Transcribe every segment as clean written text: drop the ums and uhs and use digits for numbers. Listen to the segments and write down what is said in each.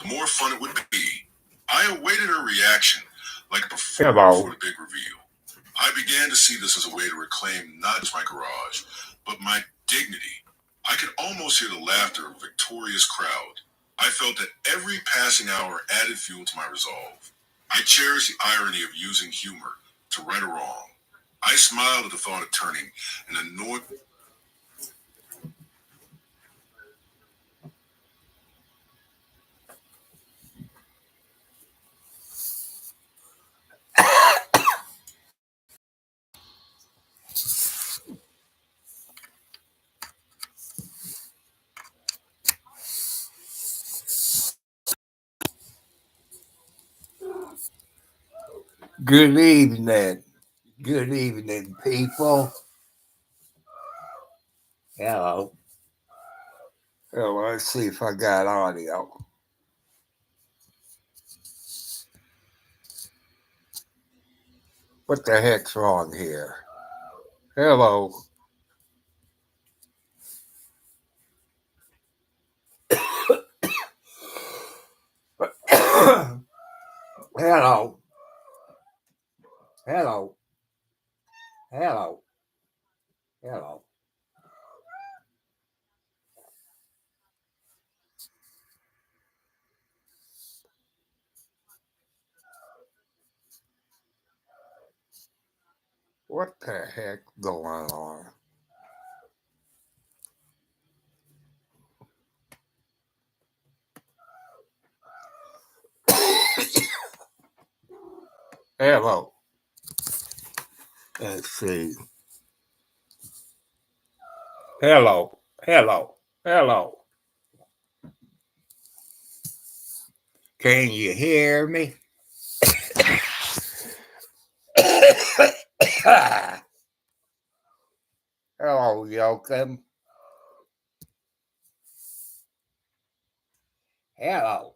the more fun it would be. I awaited her reaction, like a performer before the big reveal. I began to see this as a way to reclaim not just my garage, but my dignity. I could almost hear the laughter of a victorious crowd. I felt that every passing hour added fuel to my resolve. I cherished the irony of using humor to right a wrong. I smiled at the thought of turning an annoyed. Good evening. Good evening, people. Hello. Let's see if I got audio. What the heck's wrong here? Hello. Hello. Hello. Hello. Hello. What the heck going on? Hello. Let's see. Hello. Hello. Hello. Can you hear me? Hello, Joachim. Hello.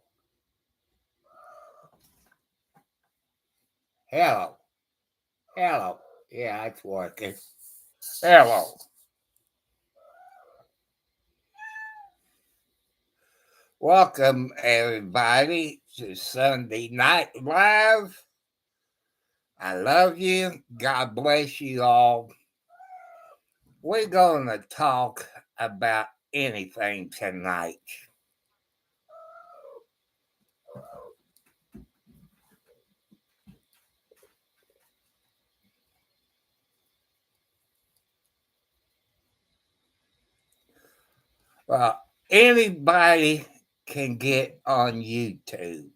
Hello. Hello. Yeah, it's working. Hello. Welcome, everybody, to Sunday Night Live. I love you. God bless you all. We're going to talk about anything tonight. Well, anybody can get on YouTube.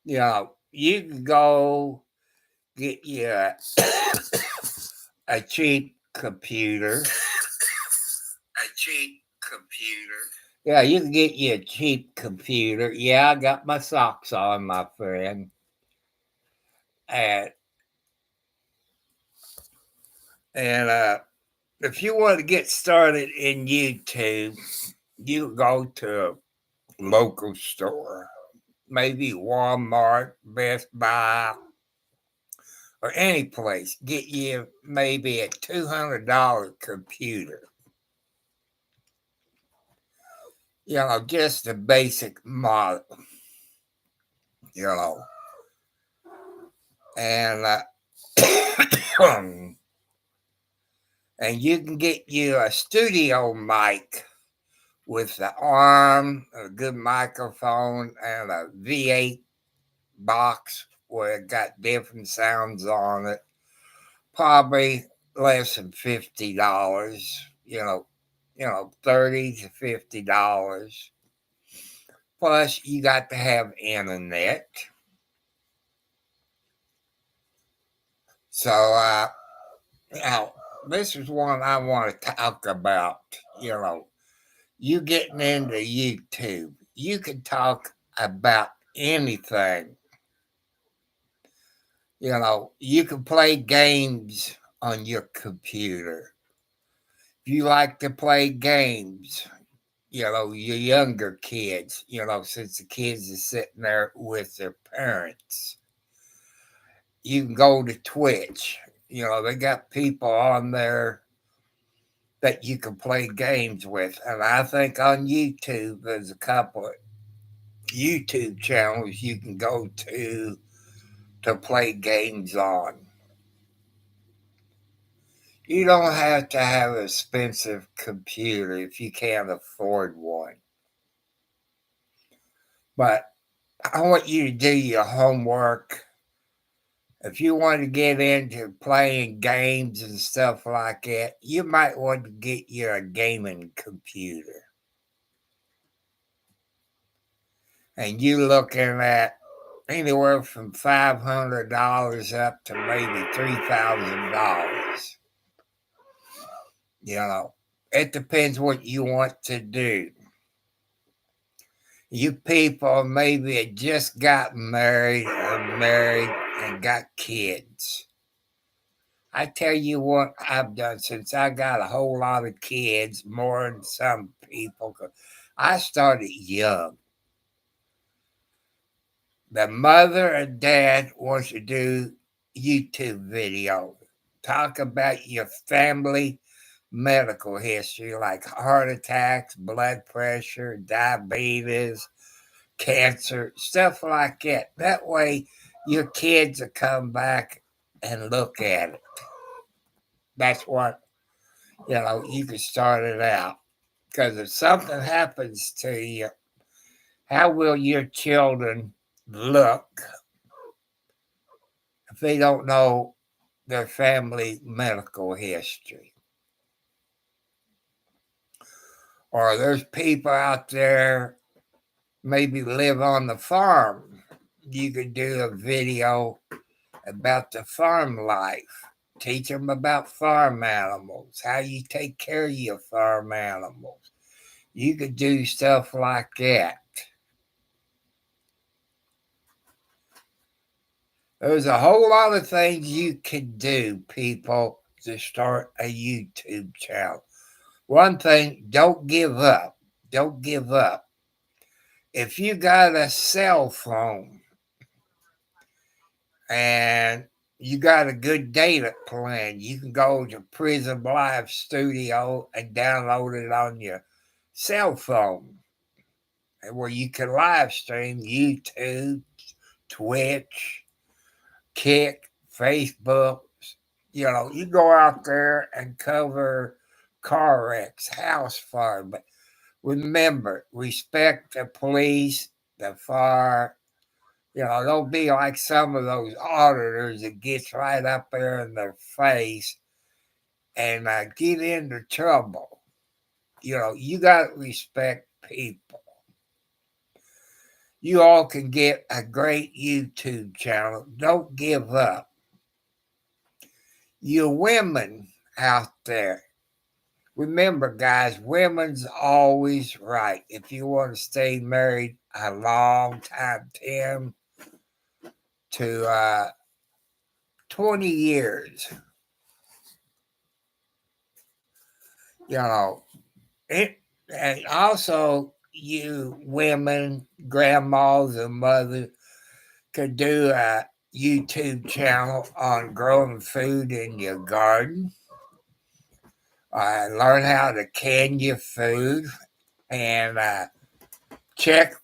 You know, you can go get you a cheap computer. Yeah, you can get you a cheap computer. Yeah, I got my socks on, my friend. And if you want to get started in YouTube, you go to a local store, maybe Walmart, Best Buy, or any place. Get you maybe a $200 computer. You know, just a basic model. You know, and and you can get you a studio mic with the arm, a good microphone, and a V8 box where it got different sounds on it. Probably less than $50. You know, $30 to $50. Plus, you got to have internet. So, you know, this is one I want to talk about. You know, you getting into YouTube, you can talk about anything. You know, you can play games on your computer. If you like to play games, you know, your younger kids, you know, since the kids are sitting there with their parents, you can go to Twitch. You know, they got people on there that you can play games with. And I think on YouTube, there's a couple of YouTube channels you can go to play games on. You don't have to have an expensive computer if you can't afford one. But I want you to do your homework. If you want to get into playing games and stuff like that, you might want to get you a gaming computer. And you're looking at anywhere from $500 up to maybe $3,000. You know, it depends what you want to do. You people maybe just got married or married and got kids. I tell you what I've done since I got a whole lot of kids, more than some people. I started young. The mother and dad wants to do YouTube videos. Talk about your family medical history, like heart attacks, blood pressure, diabetes, cancer, stuff like that. That way your kids will come back and look at it. That's what, you can start it out. Because if something happens to you, how will your children look if they don't know their family medical history? Or there's people out there maybe live on the farm. You could do a video about the farm life. Teach them about farm animals, how you take care of your farm animals. You could do stuff like that. There's a whole lot of things you can do, people, to start a YouTube channel. One thing, don't give up. Don't give up. If you got a cell phone and you got a good data plan, you can go to Prism Live Studio and download it on your cell phone, where you can live stream YouTube, Twitch, Kick, Facebook. You go out there and cover car wrecks, house fire. But remember, respect the police, the fire. Don't be like some of those auditors that gets right up there in their face and get into trouble. You got to respect people. You all can get a great YouTube channel. Don't give up. You women out there, remember, guys, women's always right. If you want to stay married a long time, 10 to 20 years, and also you women, grandmas and mothers could do a YouTube channel on growing food in your garden. Learn how to can your food and check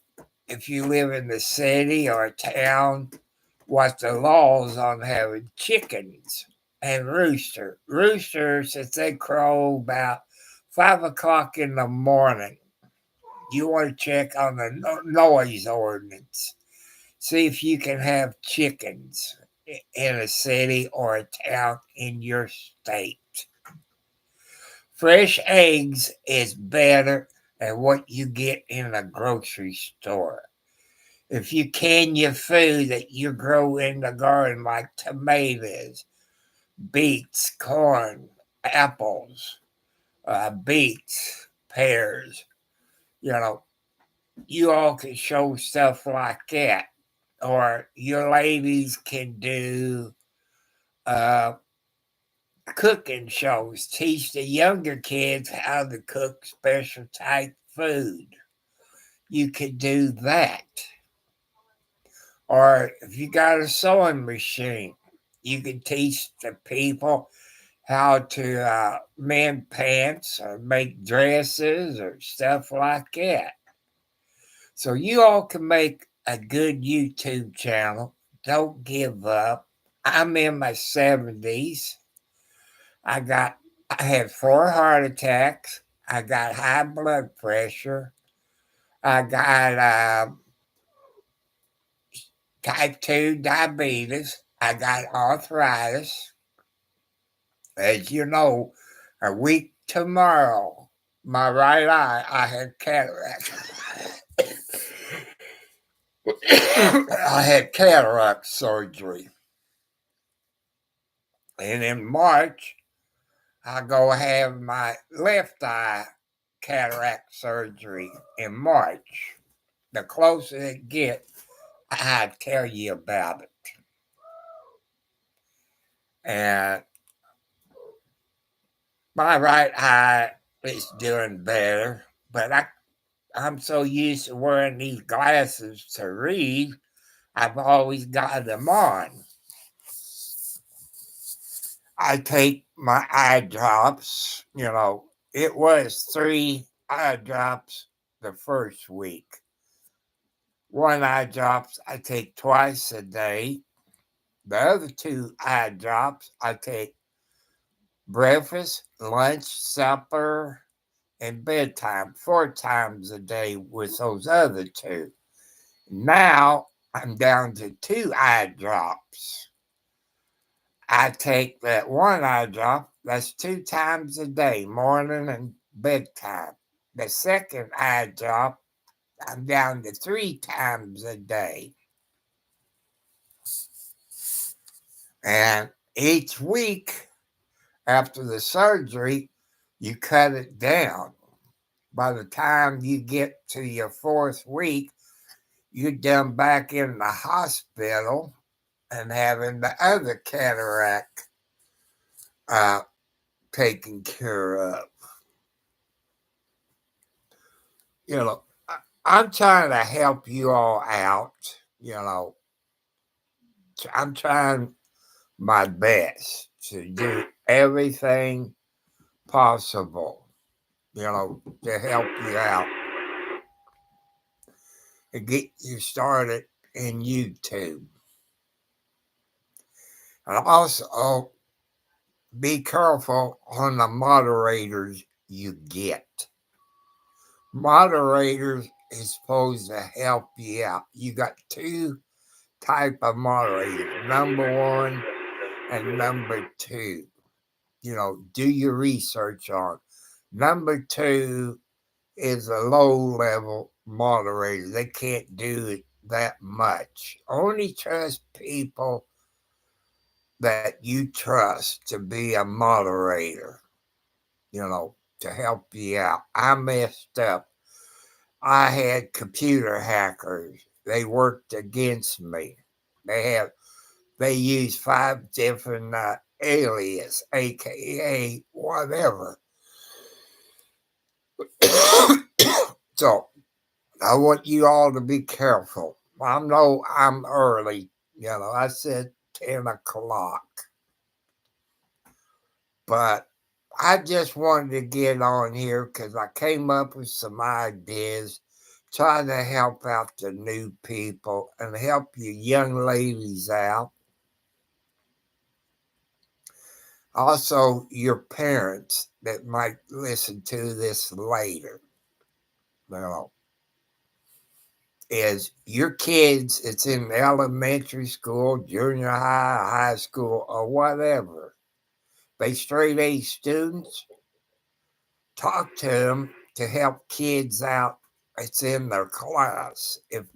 if you live in the city or town what the laws on having chickens and roosters since they crow about 5 o'clock in the morning. You want to check on the noise ordinance, see if you can have chickens in a city or a town in your state. Fresh eggs is better than what you get in a grocery store. If you can your food that you grow in the garden, like tomatoes, beets, corn, apples, beets, pears, you all can show stuff like that. Or your ladies can do cooking shows, teach the younger kids how to cook special type food. You could do that. Or if you got a sewing machine, you can teach the people how to mend pants or make dresses or stuff like that. So you all can make a good YouTube channel. Don't give up. I'm in my 70s. I had 4 heart attacks. I got high blood pressure. I got type 2 diabetes. I got arthritis. As you know, a week tomorrow, my right eye, I had cataract. I had cataract surgery. And in March, I go have my left eye cataract surgery in March. The closer it gets, I tell you about it. And my right eye is doing better, but I'm so used to wearing these glasses to read, I've always got them on. I take my eye drops, it was 3 eye drops the first week. 1 eye drops I take twice a day. The other 2 eye drops I take breakfast, lunch, supper, and bedtime 4 times a day with those other 2. Now I'm down to 2 eye drops. I take that 1 eye drop, that's 2 times a day, morning and bedtime. The second eye drop, I'm down to 3 times a day. And each week after the surgery, you cut it down. By the time you get to your 4th week, you're done back in the hospital and having the other cataract taken care of. I'm trying to help you all out. I'm trying my best to do everything possible, to help you out and get you started in YouTube. And also, be careful on the moderators you get. Moderators is supposed to help you out. You got 2 type of moderators, number 1 and number 2. Do your research on. Number 2 is a low level moderator. They can't do it that much. Only trust people that you trust to be a moderator, to help you out. I messed up. I had computer hackers. They worked against me. They used 5 different alias, aka whatever. So I want you all to be careful. I know I'm early. I said 10 o'clock. But I just wanted to get on here because I came up with some ideas, trying to help out the new people and help you young ladies out. Also, your parents that might listen to this later. Is your kids, it's in elementary school, junior high, high school, or whatever. They straight A students. Talk to them to help kids out. It's in their class. If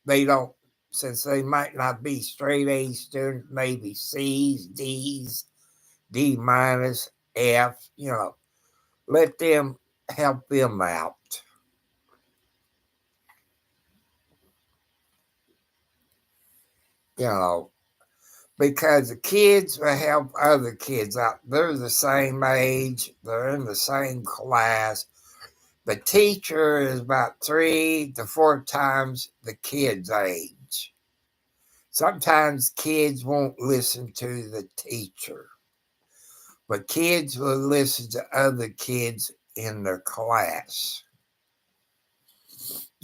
they don't, since they might not be straight A students, maybe C's, D's, D minus, F, let them help them out. Because the kids will help other kids out. They're the same age, they're in the same class. The teacher is about 3 to 4 times the kid's age. Sometimes kids won't listen to the teacher. but kids will listen to other kids in their class.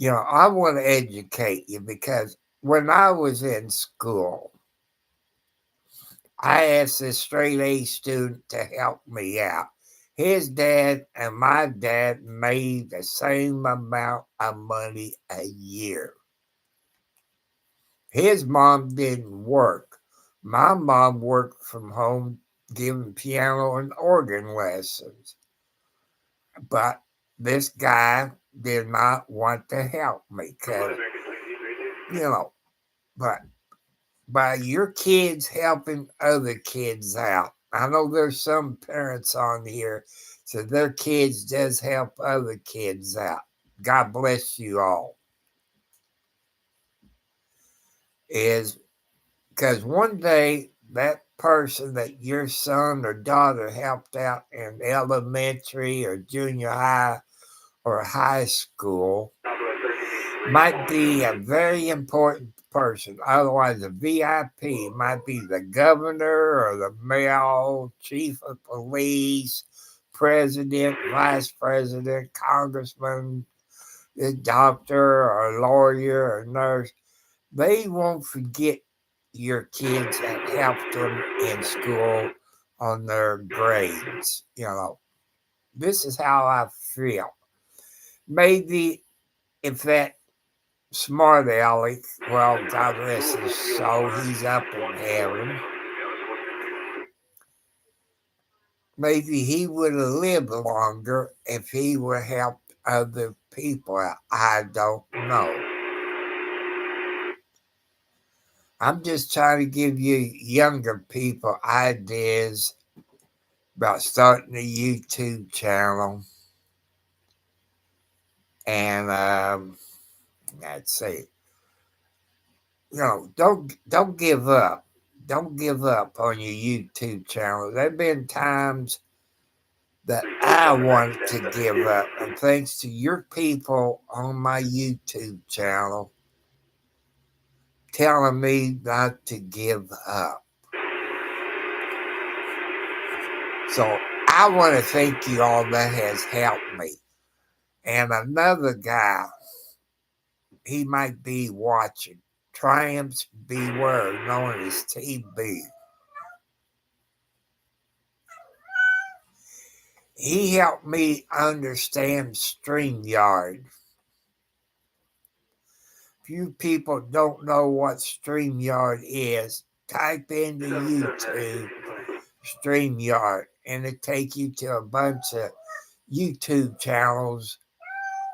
I want to educate you because when I was in school, I asked this straight A student to help me out. His dad and my dad made the same amount of money a year. His mom didn't work. My mom worked from home giving piano and organ lessons. But this guy did not want to help me because, but by your kids helping other kids out. I know there's some parents on here, so their kids does help other kids out. God bless you all. Is because one day that person that your son or daughter helped out in elementary or junior high or high school might be a very important person. Otherwise, a VIP might be the governor or the mayor, chief of police, president, vice president, congressman, a doctor or a lawyer or nurse. They won't forget your kids that helped them in school on their grades. This is how I feel. Maybe if that smart aleck, well, God rest his soul, he's up in heaven. Maybe he would have lived longer if he would have helped other people out. I don't know. I'm just trying to give you younger people ideas about starting a YouTube channel. And let's see. Don't give up. Don't give up on your YouTube channel. There have been times that I wanted to give up, and thanks to your people on my YouTube channel telling me not to give up. So I want to thank you all that has helped me. And another guy, he might be watching, Triumphs Beware, known as TB. He helped me understand StreamYard. Few people don't know what StreamYard is. Type into YouTube StreamYard and it take you to a bunch of YouTube channels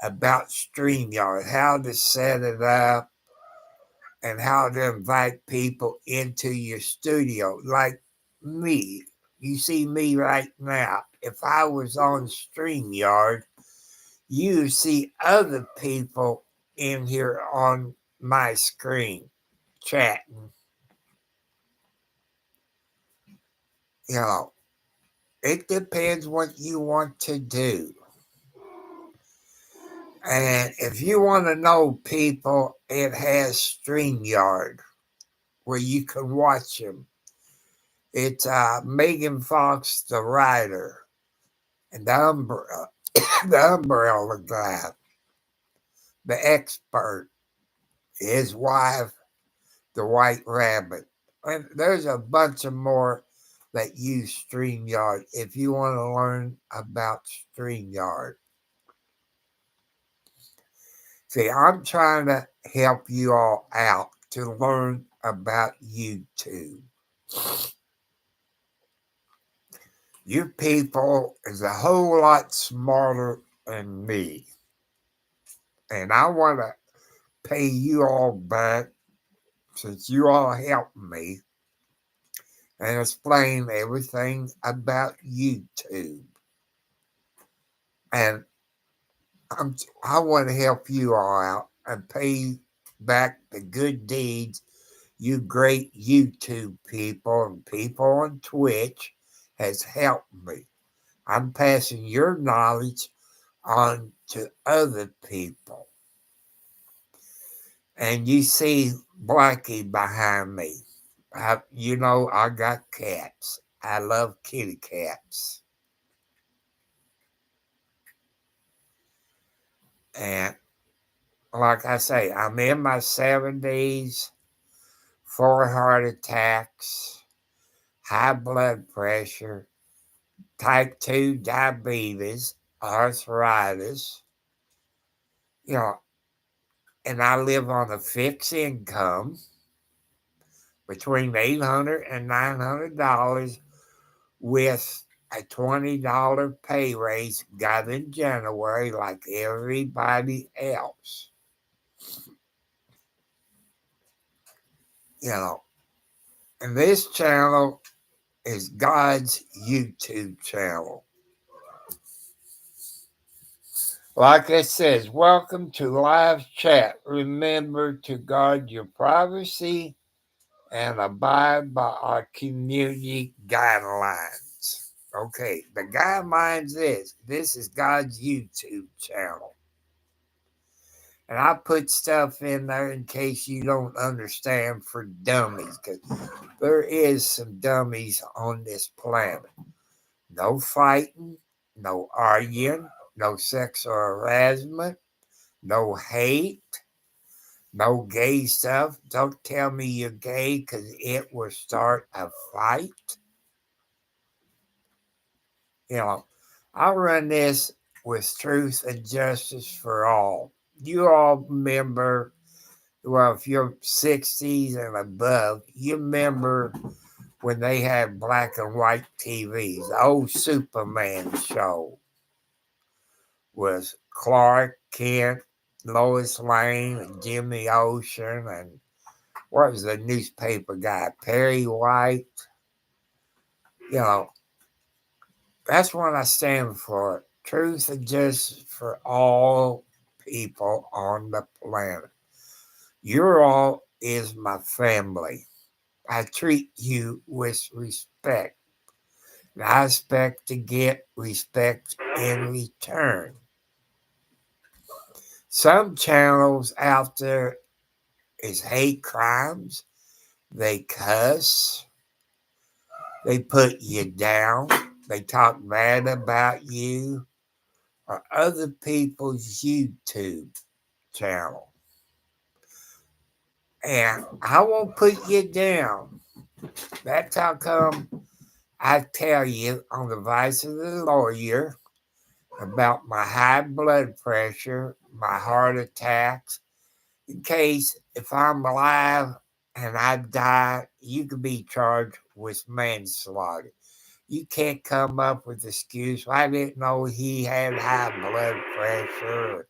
about StreamYard, how to set it up and how to invite people into your studio. Like me, you see me right now. If I was on StreamYard, you see other people in here on my screen chatting. It depends what you want to do. And if you want to know people, it has StreamYard where you can watch them. It's Megan Fox, the writer, and the umbrella guy, the expert, his wife, the white rabbit. And there's a bunch of more that use StreamYard if you want to learn about StreamYard. See, I'm trying to help you all out to learn about YouTube. You people is a whole lot smarter than me. And I want to pay you all back since you all helped me and explain everything about YouTube. And I want to help you all out and pay back the good deeds you great YouTube people and people on Twitch has helped me. I'm passing your knowledge on to other people. And you see Blackie behind me. I got cats. I love kitty cats. And like I say, I'm in my 70s, 4 heart attacks, high blood pressure, type 2 diabetes, arthritis, you know, and I live on a fixed income between $800 and $900 with a $20 pay raise got in January like everybody else. You know, and this channel is God's YouTube channel. Like it says, welcome to live chat. Remember to guard your privacy and abide by our community guidelines. Okay, the guidelines is this is God's YouTube channel. And I put stuff in there in case you don't understand for dummies, because there is some dummies on this planet. No fighting, no arguing, no sexual harassment, no hate, no gay stuff. Don't tell me you're gay because it will start a fight. You know, I run this with truth and justice for all. You all remember, well, if you're 60s and above, you remember when they had black and white TVs. The old Superman show was Clark Kent, Lois Lane, and Jimmy Ocean, and what was the newspaper guy, Perry White? You know, that's what I stand for. Truth and justice for all people on the planet. Your all is my family. I treat you with respect. And I expect to get respect in return. Some channels out there is hate crimes. They cuss. They put you down. They talk bad about you or other people's YouTube channel. And I won't put you down. That's how come I tell you on the advice of the lawyer about my high blood pressure, my heart attacks, in case if I'm alive and I die, you could be charged with manslaughter. You can't come up with excuse. I didn't know he had high blood pressure or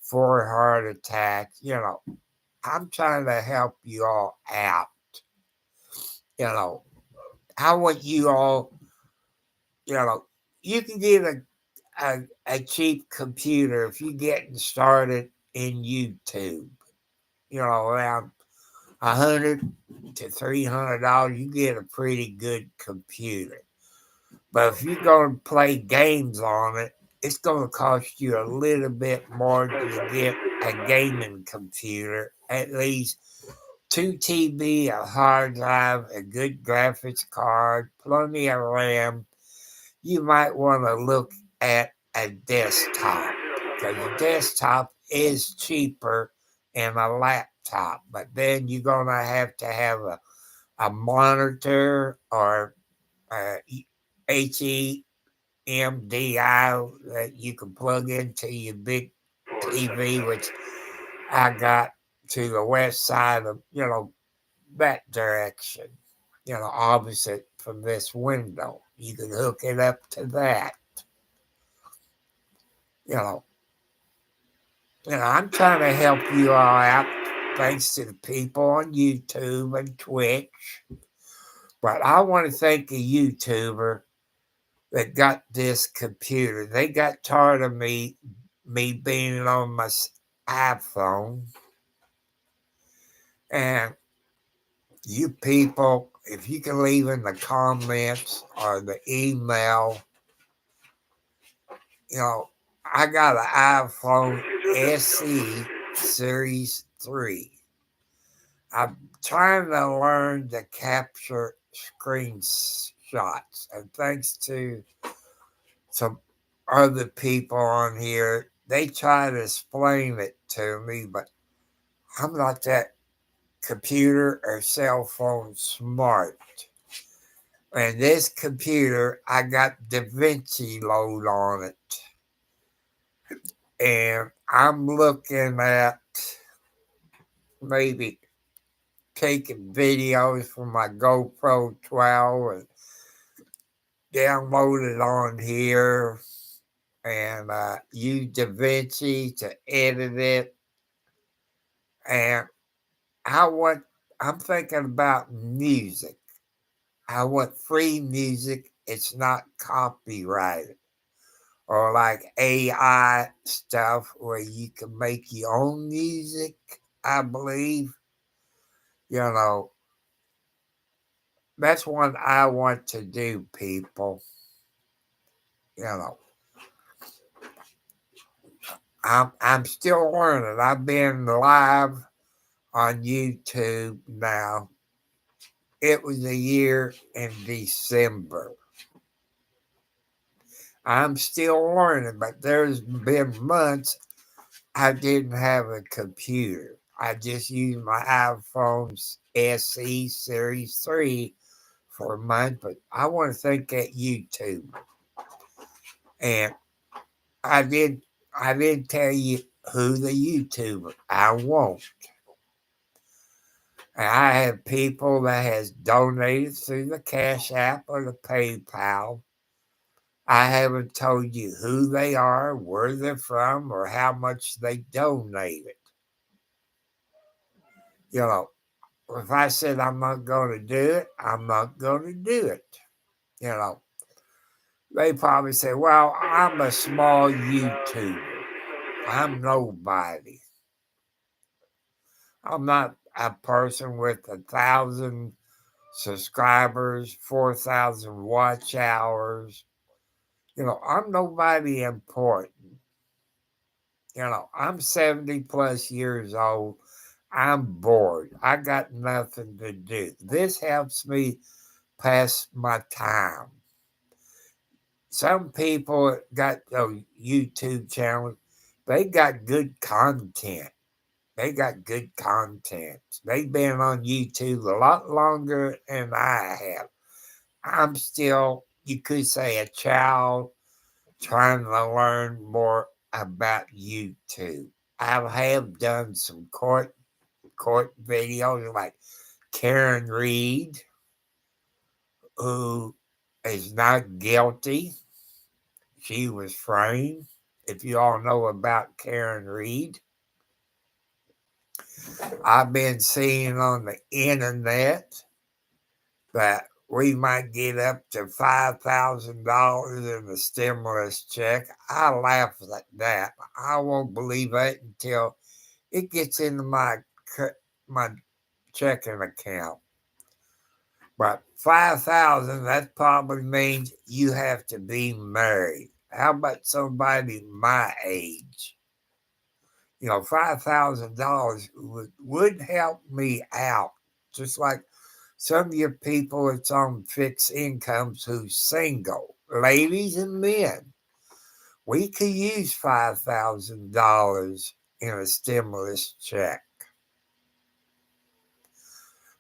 4 heart attacks. You know, I'm trying to help you all out. You know, I want you all, you know, you can get a cheap computer if you're getting started in YouTube. You know, around $100 to $300, you get a pretty good computer. But if you're going to play games on it, it's going to cost you a little bit more to get a gaming computer, at least 2 TB, a hard drive, a good graphics card, plenty of RAM. You might want to look at a desktop because a desktop is cheaper than a laptop. But then you're going to have a monitor or HEMDI that you can plug into your big TV, which I got to the west side of, that direction, opposite from this window. You can hook it up to that. You know, I'm trying to help you all out thanks to the people on YouTube and Twitch. But I want to thank a YouTuber that got this computer. They got tired of me being on my iPhone. And you people, if you can leave in the comments or the email, I got an iPhone SE Series 3. I'm trying to learn to capture screen shots. And thanks to some other people on here, they try to explain it to me, but I'm not that computer or cell phone smart. And this computer, I got DaVinci load on it. And I'm looking at maybe taking videos from my GoPro 12 and download it on here and use DaVinci to edit it. And I'm thinking about music. I want free music. It's not copyrighted. Or like AI stuff where you can make your own music, I believe. You know, that's what I want to do, people. You know, I'm still learning. I've been live on YouTube now. It was a year in December. I'm still learning, but there's been months I didn't have a computer. I just used my iPhone SE Series 3 for a month, but I want to thank that YouTube. And I didn't tell you who the YouTuber. I won't. And I have people that has donated through the Cash App or the PayPal. I haven't told you who they are, where they're from, or how much they donated. You know, if I said I'm not going to do it, I'm not going to do it. You know, they probably say, well, I'm a small YouTuber. I'm nobody. I'm not a person with 1,000 subscribers, 4,000 watch hours. You know, I'm nobody important. You know, I'm 70 plus years old. I'm bored. I got nothing to do. This helps me pass my time. Some people got those YouTube channels, they got good content. They got good content. They've been on YouTube a lot longer than I have. I'm still, you could say, a child trying to learn more about YouTube. I have done some court videos like Karen Reed, who is not guilty. She was framed. If you all know about Karen Reed, I've been seeing on the internet that we might get up to $5,000 in the stimulus check. I laugh at that. I won't believe it until it gets into my checking account. But 5,000, that probably means you have to be married. How about somebody my age? You know, $5,000 would help me out. Just like some of your people that's on fixed incomes who's single, ladies and men, we could use $5,000 in a stimulus check.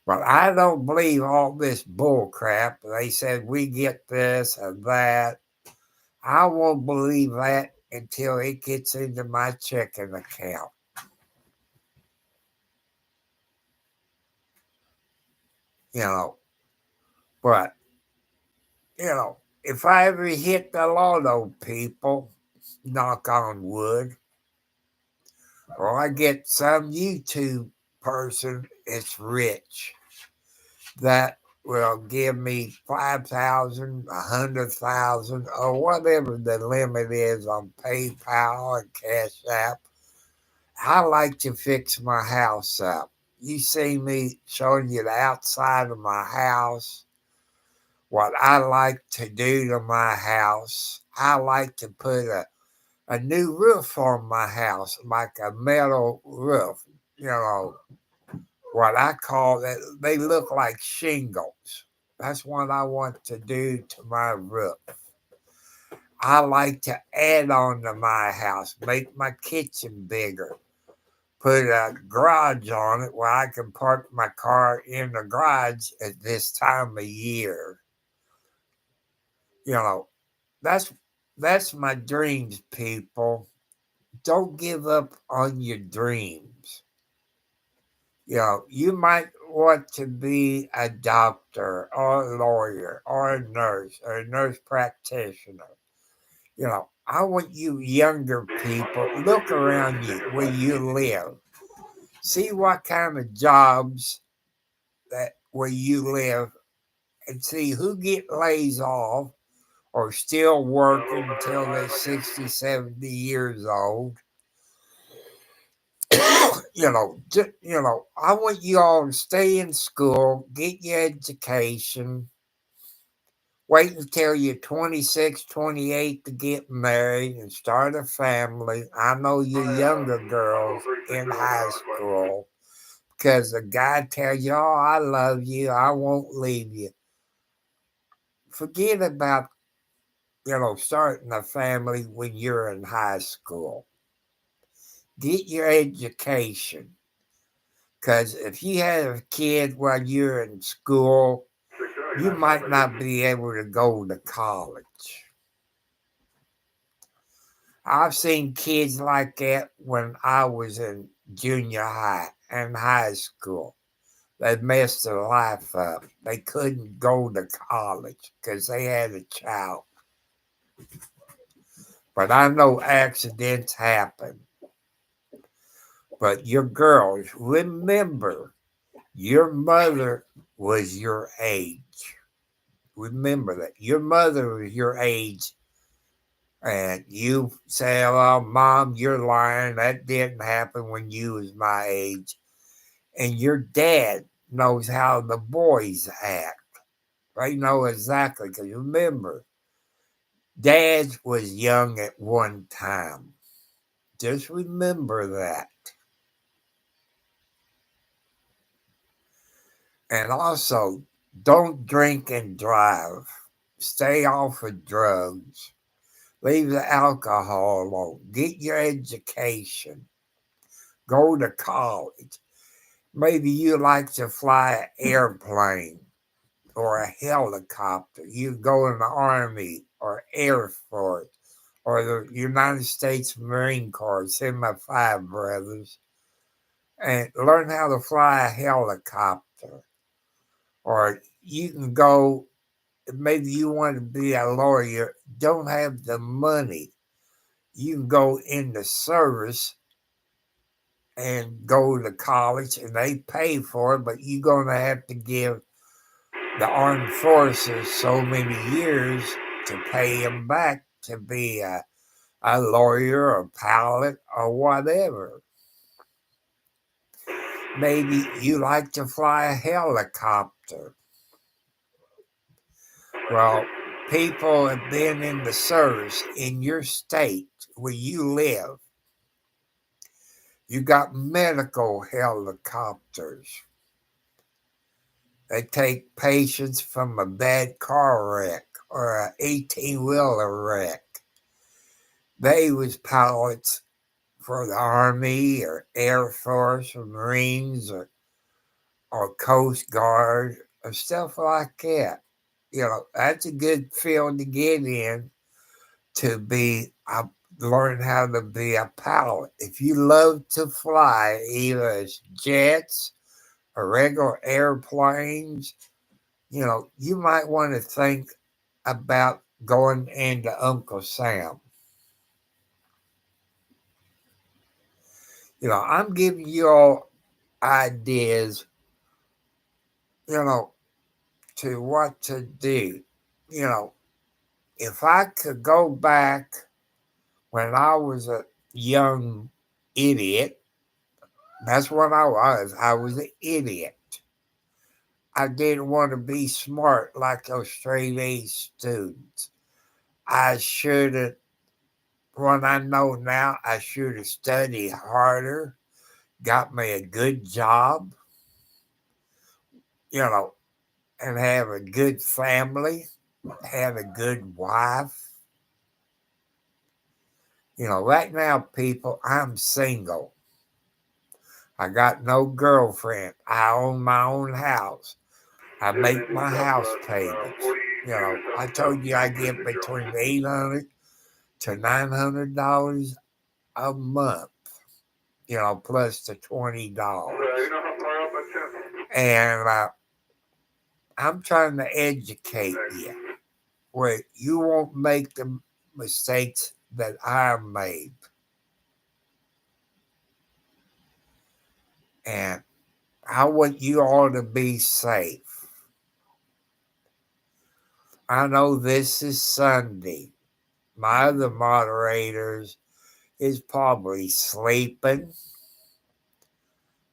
But I don't believe all this bull crap. They said we get this and that. I won't believe that until it gets into my checking account. You know, but, you know, if I ever hit the lotto, people, knock on wood, or I get some YouTube person that's rich that will give me 5,000, 100,000, or whatever the limit is on PayPal and Cash App. I like to fix my house up. You see me showing you the outside of my house, what I like to do to my house. I like to put a new roof on my house, like a metal roof, you know, what I call that. They look like shingles. That's what I want to do to my roof. I like to add on to my house, make my kitchen bigger, put a garage on it where I can park my car in the garage at this time of year. You know, that's that's my dreams, people. Don't give up on your dreams. You might want to be a doctor or a lawyer or a nurse practitioner. I want you younger people, look around you where you live. See what kind of jobs that where you live and see who get lays off or still working until they're 60, 70 years old. I want you all to stay in school, get your education, wait until you're 26, 28 to get married and start a family. I know you younger girls in high school because the guy tells you, oh, I love you, I won't leave you. Forget about, starting a family when you're in high school. Get your education. Because if you have a kid while you're in school, you might not be able to go to college. I've seen kids like that when I was in junior high and high school. They messed their life up. They couldn't go to college because they had a child. But I know accidents happen. But your girls, remember, your mother was your age. Remember that. Your mother was your age. And you say, well, Mom, you're lying. That didn't happen when you was my age. And your dad knows how the boys act. They know exactly. Because remember, Dad was young at one time. Just remember that. And also, don't drink and drive. Stay off of drugs. Leave the alcohol alone. Get your education. Go to college. Maybe you like to fly an airplane or a helicopter. You go in the Army or Air Force or the United States Marine Corps. Send my five brothers. And learn how to fly a helicopter. Or you can go, maybe you want to be a lawyer, don't have the money. You can go in the service and go to college and they pay for it, but you're going to have to give the armed forces so many years to pay them back to be a lawyer or pilot or whatever. Maybe you like to fly a helicopter. Well, people have been in the service in your state where you live. You got medical helicopters. They take patients from a bad car wreck or an 18-wheeler wreck. They was pilots for the Army or Air Force or Marines or Coast Guard or stuff like that. That's a good field to get in to learn how to be a pilot. If you love to fly, either as jets or regular airplanes, you might want to think about going into Uncle Sam. I'm giving you all ideas, to what to do. You know, if I could go back when I was a young idiot, that's what I was. I was an idiot. I didn't want to be smart like those straight A students. I should have, what I know now, I should have studied harder, got me a good job, you know, and have a good family, have a good wife. Right now, people, I'm single. I got no girlfriend. I own my own house. I make my house payments. I told you I get between $800 to $900 a month. Plus the $20. And I'm trying to educate you where you won't make the mistakes that I made. And I want you all to be safe. I know this is Sunday. My other moderators is probably sleeping,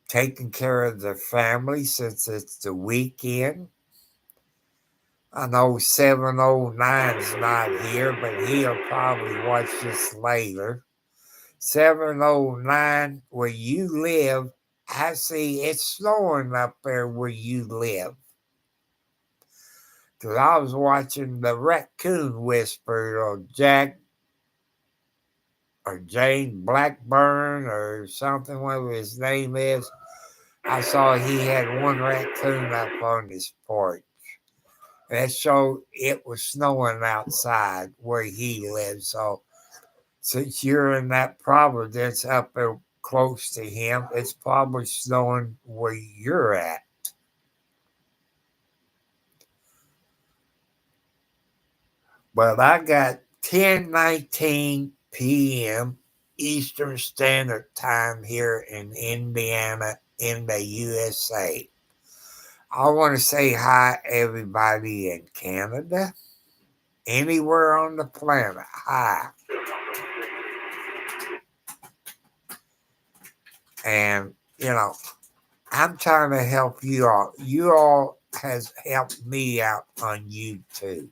taking care of their family since it's the weekend. I know 709's not here, but he'll probably watch this later. 709, where you live, I see it's snowing up there where you live. Because I was watching the Raccoon Whisperer or Jack or Jane Blackburn or something, whatever his name is. I saw he had one raccoon up on his porch. That showed it was snowing outside where he lives. So since you're in that Providence up there close to him, it's probably snowing where you're at. But I got 10:19 p.m. Eastern Standard Time here in Indiana in the USA. I want to say hi everybody in Canada, anywhere on the planet. Hi. And, I'm trying to help you all. You all has helped me out on YouTube.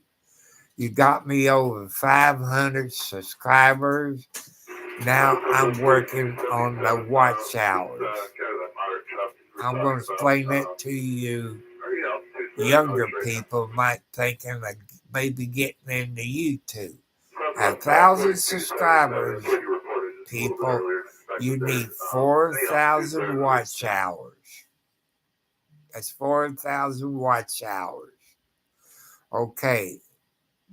You got me over 500 subscribers. Now I'm working on the watch hours. I'm going to explain it to you. Younger people might thinking of maybe getting into YouTube. 1,000 subscribers, people, you need 4,000 watch hours. That's 4,000 watch hours. Okay,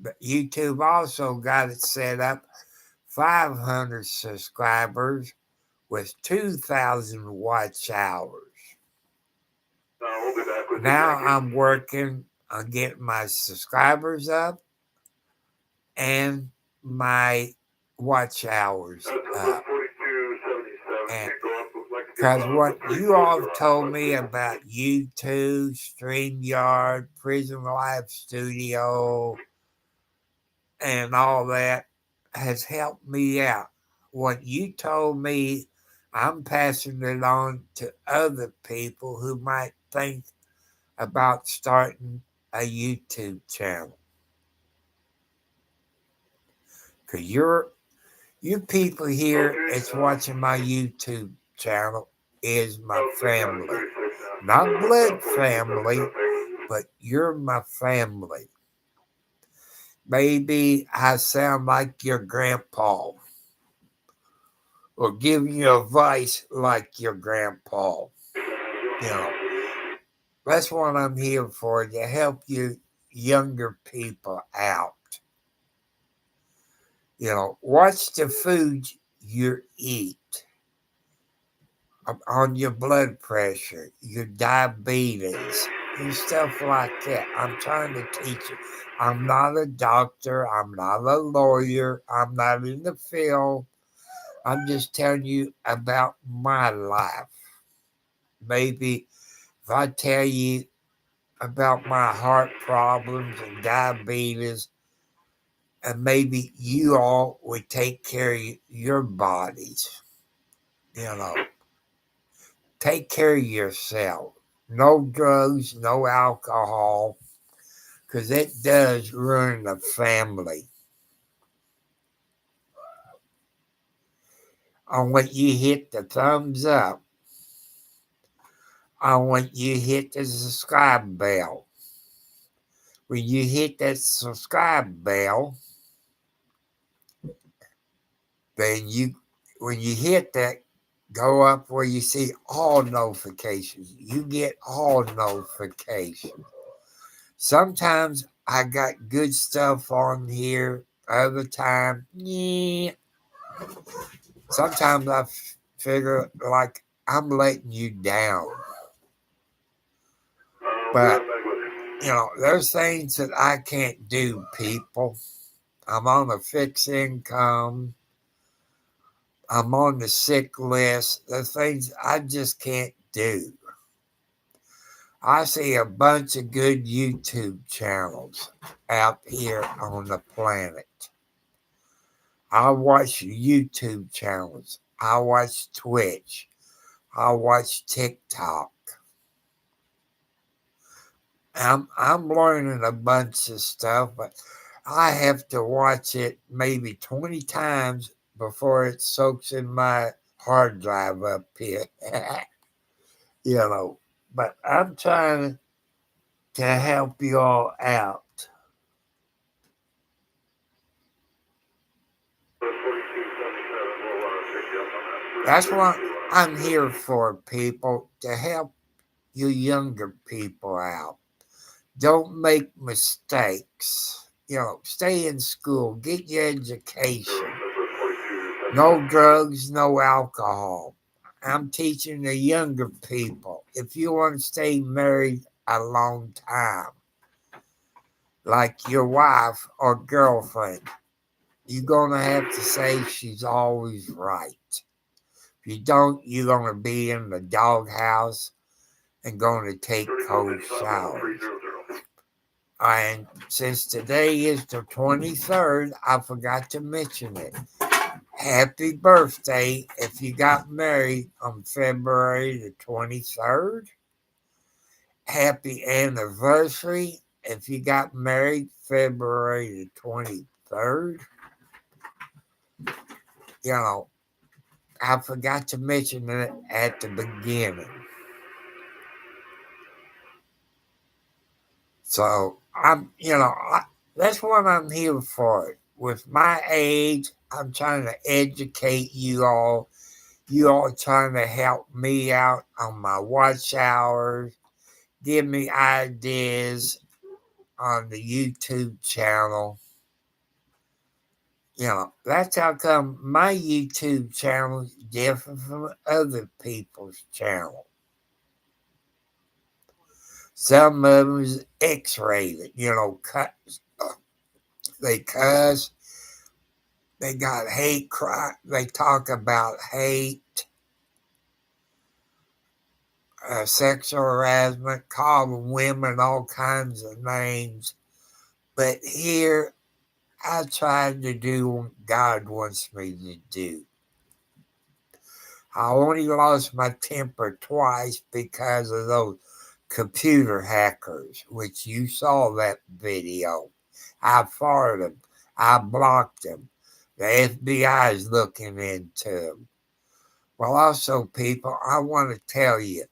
but YouTube also got it set up 500 subscribers with 2,000 watch hours. Now I'm working on getting my subscribers up and my watch hours up. Because what you all have told me about YouTube, StreamYard, Prison Live Studio, and all that has helped me out. What you told me, I'm passing it on to other people who might think about starting a YouTube channel. Because you people here that's watching my YouTube channel is my family. Not blood family, but you're my family. Maybe I sound like your grandpa or giving you advice like your grandpa. That's what I'm here for, to help you younger people out. Watch the food you eat on your blood pressure, your diabetes, and stuff like that. I'm trying to teach you. I'm not a doctor. I'm not a lawyer. I'm not in the field. I'm just telling you about my life. Maybe if I tell you about my heart problems and diabetes, and maybe you all would take care of your bodies. Take care of yourself. No drugs, no alcohol, because it does ruin the family. I want you hit the thumbs up. I want you hit the subscribe bell. when you hit that subscribe bell, then when you hit that, go up where you see all notifications. You get all notifications. Sometimes I got good stuff on here. Other time, yeah. Sometimes I figure like I'm letting you down. But, there's things that I can't do, people. I'm on a fixed income. I'm on the sick list. There's things I just can't do. I see a bunch of good YouTube channels out here on the planet. I watch YouTube channels. I watch Twitch. I watch TikTok. I'm learning a bunch of stuff, but I have to watch it maybe 20 times before it soaks in my hard drive up here. But I'm trying to help you all out. That's what I'm here for, people, to help you younger people out. Don't make mistakes. Stay in school, get your education. No drugs, no alcohol. I'm teaching the younger people. If you want to stay married a long time, like your wife or girlfriend, you're going to have to say she's always right. If you don't, you're going to be in the doghouse and going to take cold showers. And since today is the 23rd, I forgot to mention it. Happy birthday if you got married on February the 23rd. Happy anniversary if you got married February the 23rd. I forgot to mention it at the beginning. So that's what I'm here for. With my age, I'm trying to educate you all. You all trying to help me out on my watch hours. Give me ideas on the YouTube channel. That's how come my YouTube channel is different from other people's channel. Some of them is X-rated, they cuss, they got hate crime, they talk about hate, sexual harassment, calling women all kinds of names. But here, I tried to do what God wants me to do. I only lost my temper twice because of those computer hackers, which you saw that video. I fired them. I blocked them. The FBI is looking into them. Well, also, people, I want to tell you,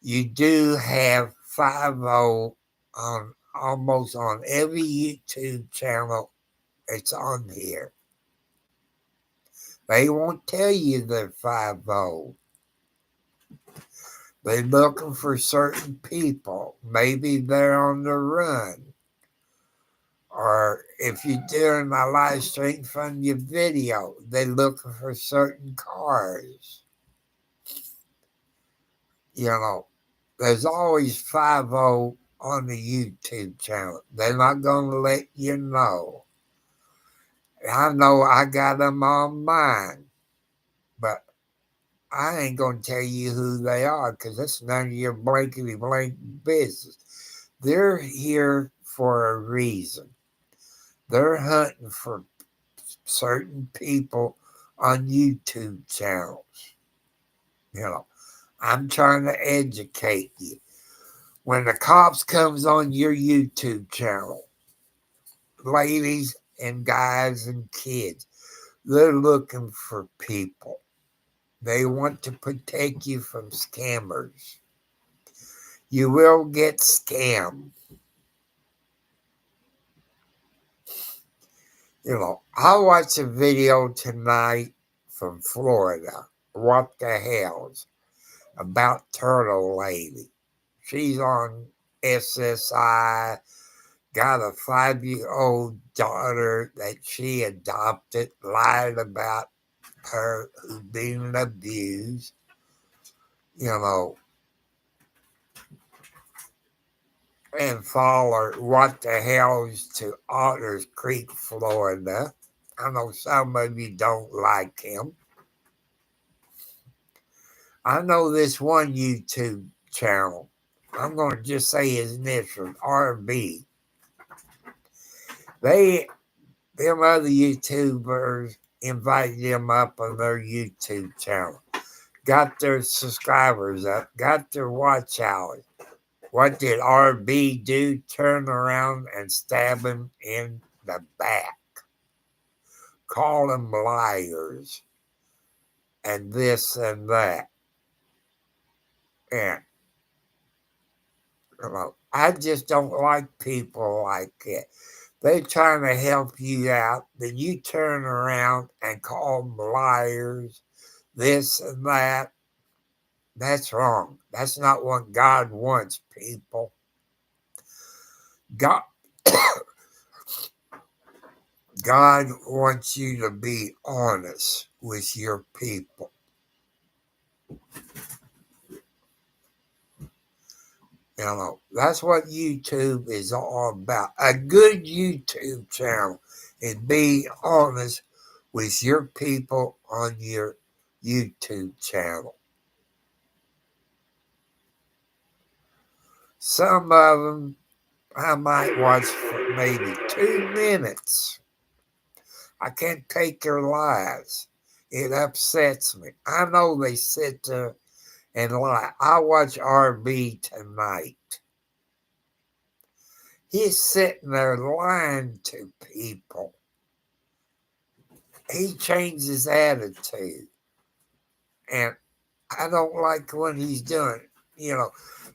you do have 5-0 on almost on every YouTube channel that's on here. They won't tell you they're 5-0. They're looking for certain people. Maybe they're on the run. Or if you're doing a live stream from your video, they're looking for certain cars. There's always 5-0 on the YouTube channel. They're not going to let you know. I know I got them on mine, but I ain't going to tell you who they are because that's none of your blankety blank business. They're here for a reason. They're hunting for certain people on YouTube channels. I'm trying to educate you. When the cops comes on your YouTube channel, ladies and guys and kids, they're looking for people. They want to protect you from scammers. You will get scammed. I watched a video tonight from Florida. What the hell's about Turtle Lady? She's on SSI, got a 5-year-old daughter that she adopted, lied about her who's being abused, and followed What the Hell's to Otters Creek, Florida. I know some of you don't like him. I know this one YouTube channel. I'm going to just say his initials, RB. Them other YouTubers invited him up on their YouTube channel. Got their subscribers up, got their watch hours. What did RB do? Turn around and stab him in the back. Call them liars. And this and that. And, I just don't like people like it. They're trying to help you out. Then you turn around and call them liars, this and that. That's wrong. That's not what God wants, people. God, God wants you to be honest with your people. That's what YouTube is all about. A good YouTube channel is being honest with your people on your YouTube channel. Some of them I might watch for maybe 2 minutes. I can't take their lies. It upsets me. I know they sit there and lie. I watch RB tonight. He's sitting there lying to people. He changed his attitude. And I don't like what he's doing.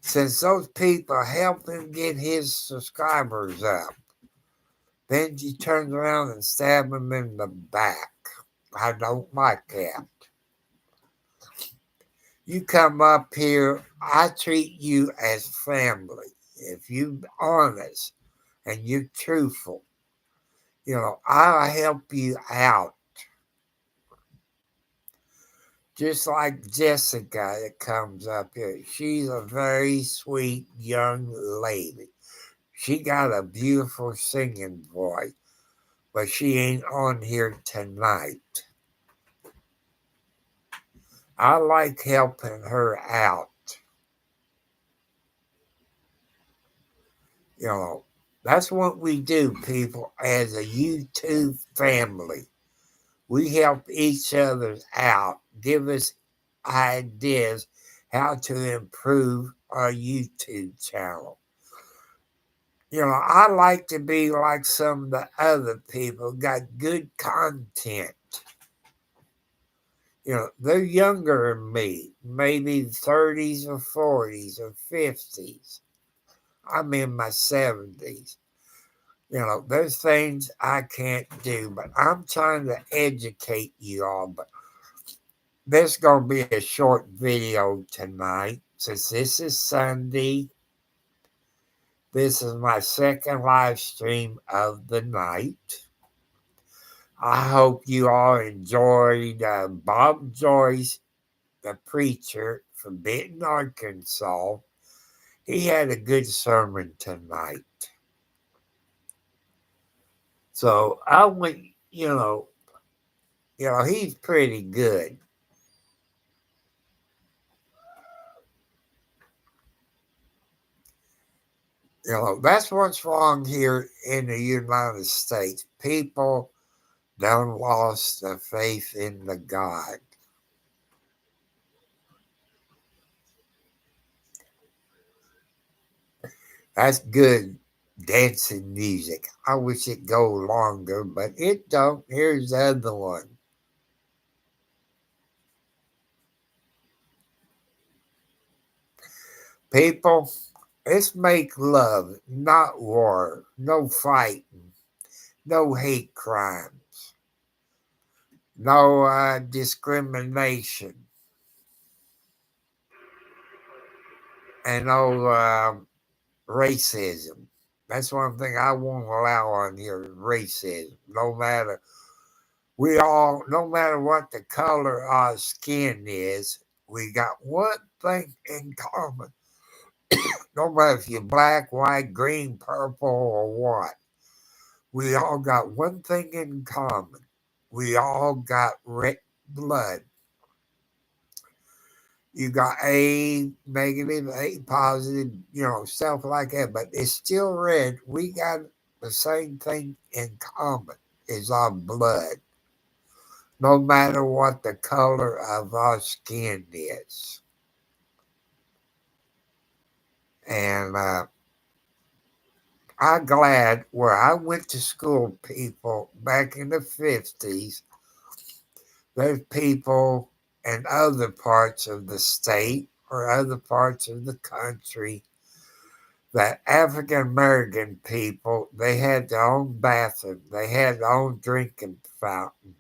Since those people help him get his subscribers up, then he turns around and stabs him in the back. I don't like that. You come up here, I treat you as family. If you're honest and you're truthful, I'll help you out. Just like Jessica that comes up here. She's a very sweet young lady. She got a beautiful singing voice, but she ain't on here tonight. I like helping her out. That's what we do, people, as a YouTube family. We help each other out, give us ideas how to improve our YouTube channel. I like to be like some of the other people, got good content. They're younger than me, maybe 30s or 40s or 50s. I'm in my 70s. There's things I can't do, but I'm trying to educate you all. But this is going to be a short video tonight. Since this is Sunday, this is my second live stream of the night. I hope you all enjoyed Bob Joyce, the preacher from Benton, Arkansas. He had a good sermon tonight. So I went, he's pretty good. That's what's wrong here in the United States. People don't lost the faith in the God. That's good dancing music. I wish it'd go longer, but it don't. Here's the other one. People, let's make love, not war. No fighting. no hate crimes, no discrimination, and no racism. That's one thing I won't allow on here, racism. No matter what the color of our skin is, we got one thing in common. No matter if you're black, white, green, purple, or what, we all got one thing in common. We all got red blood. You got A negative, A positive, stuff like that, but it's still red. We got the same thing in common is our blood, no matter what the color of our skin is. And I'm glad where I went to school, people, back in the 50s, there's people in other parts of the state or other parts of the country that African American people, they had their own bathroom, they had their own drinking fountain,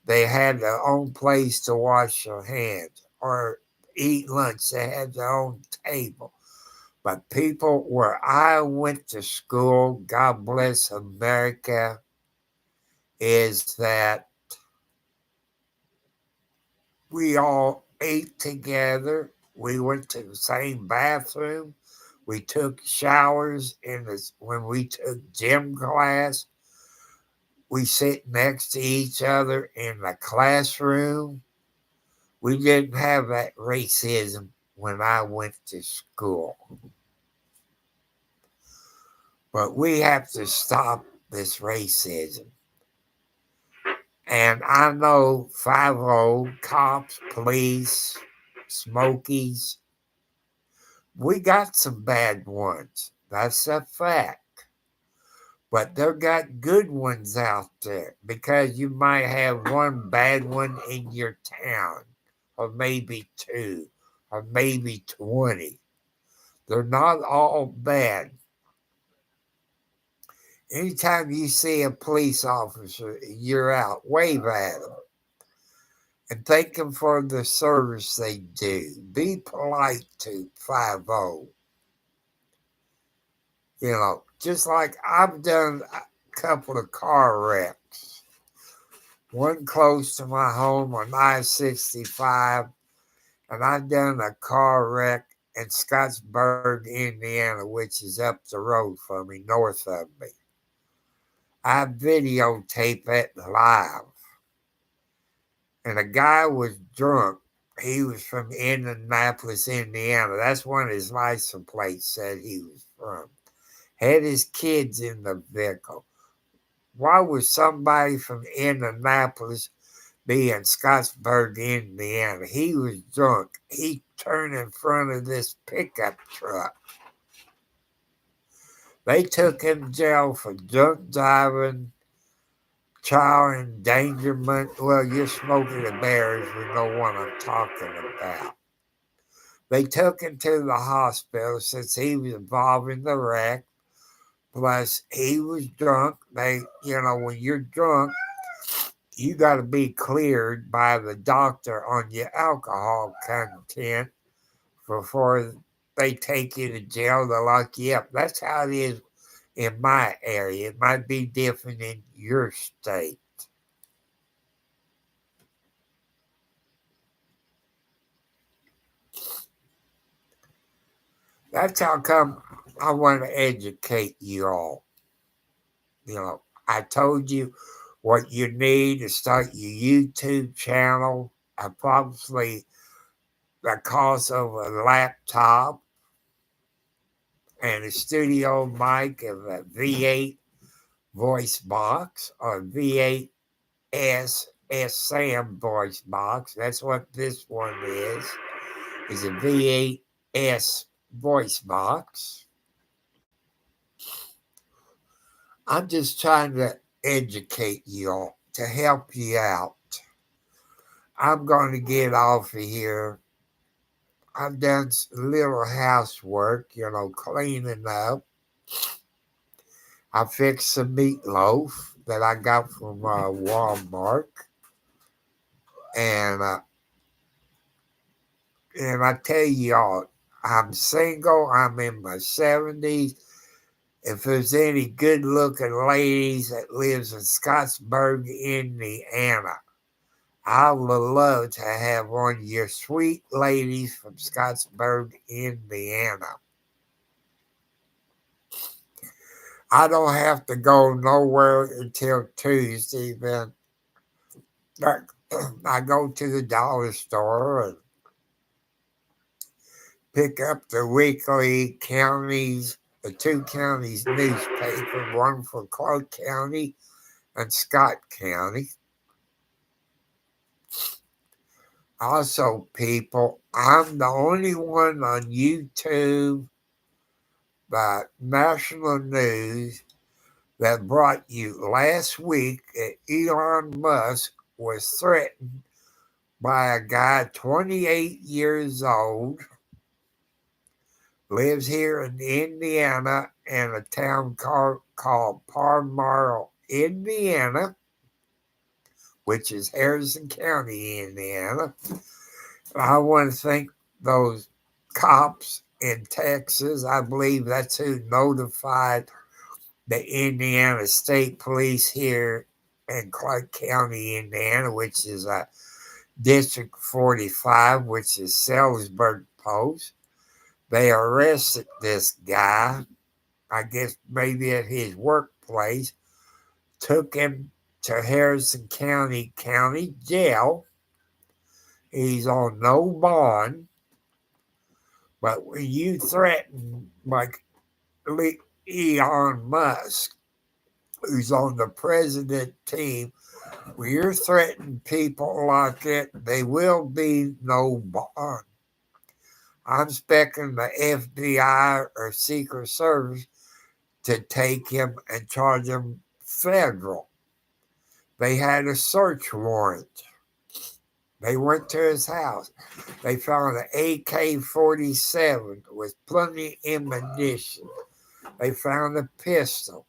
they had their own place to wash their hands or eat lunch, they had their own table. But people where I went to school, God bless America, is that we all ate together. We went to the same bathroom. We took showers when we took gym class. We sit next to each other in the classroom. We didn't have that racism when I went to school. But we have to stop this racism. And I know 5 cops, police, smokies, we got some bad ones. That's a fact. But there got good ones out there because you might have one bad one in your town, or maybe two, or maybe 20. They're not all bad. Anytime you see a police officer, you're out, wave at them and thank them for the service they do. Be polite to 5-0. Just like I've done a couple of car wrecks. One close to my home on I-65, and I've done a car wreck in Scottsburg, Indiana, which is up the road from me, north of me. I videotape it live. And a guy was drunk. He was from Indianapolis, Indiana. That's one of his license plates said he was from. Had his kids in the vehicle. Why would somebody from Indianapolis be in Scottsburg, Indiana? He was drunk. He turned in front of this pickup truck. They took him to jail for drunk driving, child endangerment. Well, you're smoking the bears. You know what I'm talking about. They took him to the hospital since he was involved in the wreck. Plus, he was drunk. When you're drunk, you got to be cleared by the doctor on your alcohol content before they take you to jail. They lock you up. That's how it is in my area. It might be different in your state. That's how come I want to educate you all. I told you what you need to start your YouTube channel. Probably the cost of a laptop and a studio mic of a V8 voice box or V8S Sam voice box. That's what this one is a V8S voice box. I'm just trying to educate you all to help you out. I'm going to get off of here. I've done a little housework, cleaning up. I fixed some meatloaf. that I got from Walmart, and I tell y'all, I'm single. I'm in my 70s. If there's any good-looking ladies that lives in Scottsburg, Indiana, I would love to have one of your sweet ladies from Scottsburg, Indiana. I don't have to go nowhere until Tuesday. Then I go to the dollar store and pick up the weekly counties, the two counties newspaper, one for Clark County and Scott County. Also, people, I'm the only one on YouTube, the national news, that brought you last week that Elon Musk was threatened by a guy 28 years old, lives here in Indiana in a town called Palmyra, Indiana, which is Harrison County, Indiana. I want to thank those cops in Texas. I believe that's who notified the Indiana State Police here in Clark County, Indiana, which is District 45, which is Salisbury Post. They arrested this guy, I guess maybe at his workplace, took him to Harrison County Jail. He's on no bond, but when you threaten like Elon Musk, who's on the president team, when you're threatening people like that, they will be no bond. I'm expecting the FBI or Secret Service to take him and charge him federal. They had a search warrant. They went to his house. They found an AK-47 with plenty of ammunition. They found a pistol.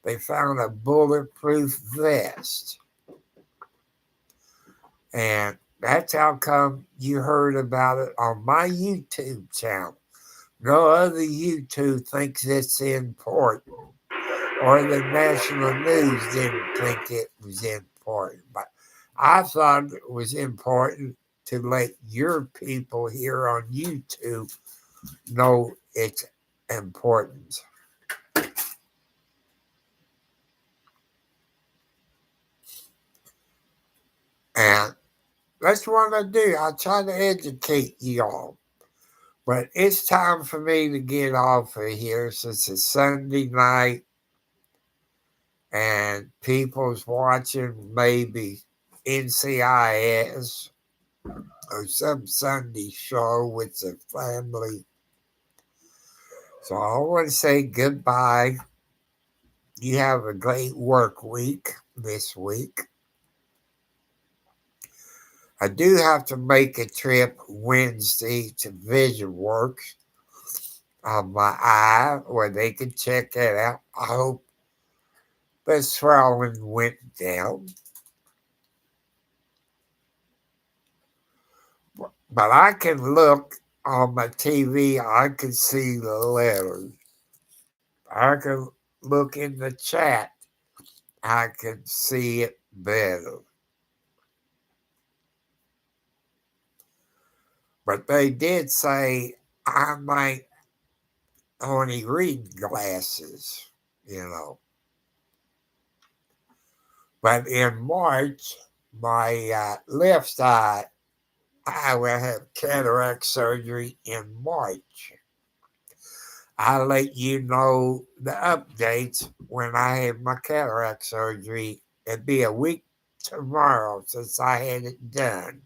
They found a bulletproof vest. And that's how come you heard about it on my YouTube channel. No other YouTube thinks it's important, or the national news didn't think it was important. But I thought it was important to let your people here on YouTube know its importance. And that's what I do. I try to educate y'all. But it's time for me to get off of here since it's Sunday night and people's watching maybe NCIS or some Sunday show with the family. So I want to say goodbye. You have a great work week this week. I do have to make a trip Wednesday to Vision Works on my eye where they can check it out. I hope the swelling went down. But I can look on my TV, I can see the letters. I can look in the chat, I can see it better. But they did say I might only read glasses, you know. But in March, my left eye, I will have cataract surgery in March. I'll let you know the updates when I have my cataract surgery. It'll be a week tomorrow since I had it done.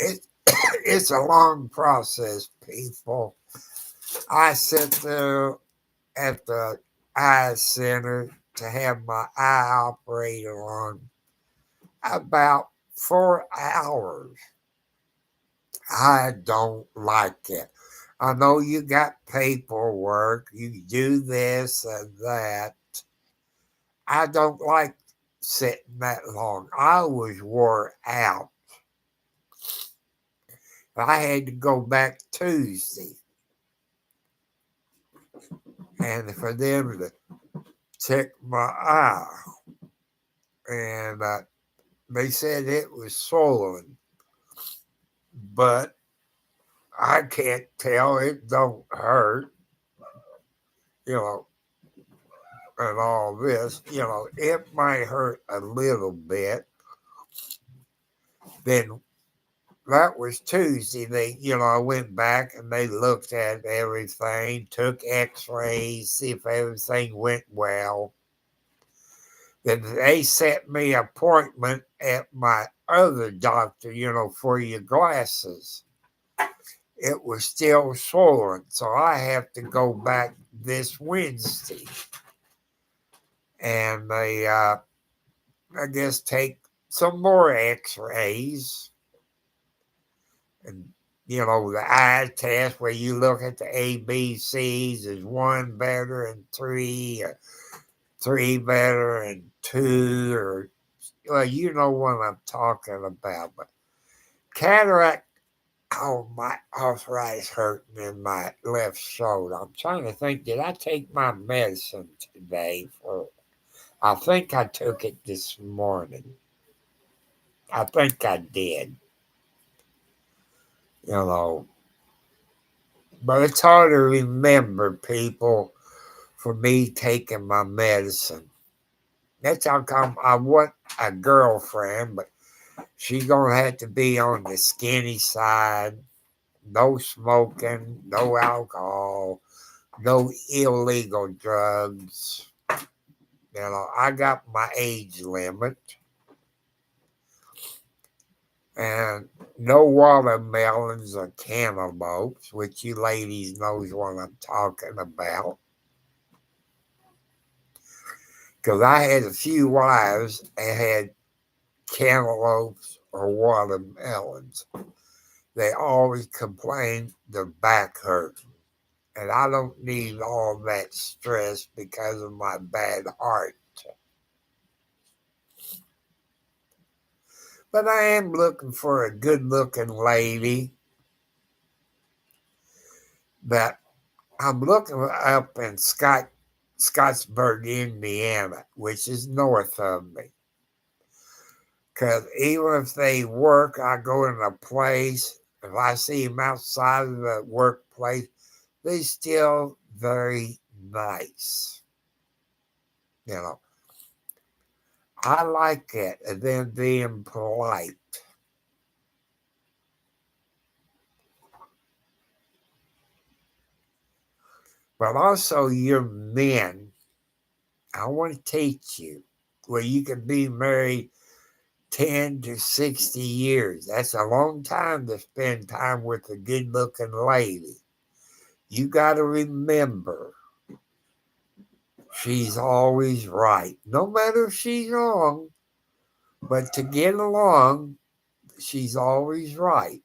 It, it's a long process, people. I sit there at the eye center to have my eye operated on about 4 hours. I don't like it. I know you got paperwork, you do this and that. I don't like sitting that long. I was wore out. I had to go back Tuesday. And for them to check my eye, and they said it was swollen, but I can't tell. It don't hurt, you know, and all this. You know, it might hurt a little bit. Then that was Tuesday. I went back and they looked at everything, took X-rays, see if everything went well. Then they set me an appointment at my other doctor, for your glasses. It was still swollen, so I have to go back this Wednesday. And they, I guess, take some more X-rays. And, the eye test where you look at the ABCs, is one better and three, or three better and two, or, well, you know what I'm talking about. But cataract, oh, my arthritis hurting in my left shoulder. I'm trying to think, did I take my medicine today? I think I took it this morning. I think I did. But it's hard to remember, people, for me taking my medicine. That's how come I want a girlfriend, but she's going to have to be on the skinny side. No smoking, no alcohol, no illegal drugs. I got my age limit. And no watermelons or cantaloupes, which you ladies knows what I'm talking about. Because I had a few wives that had cantaloupes or watermelons. They always complained their back hurt. And I don't need all that stress because of my bad heart. But I am looking for a good-looking lady that I'm looking up in Scottsburg, Indiana, which is north of me. Because even if they work, I go in a place, if I see them outside of the workplace, they still very nice. I like it, and then being polite. But also, your men, I want to teach you where you can be married 10 to 60 years. That's a long time to spend time with a good looking lady. You got to remember, she's always right. No matter if she's wrong, but to get along, she's always right.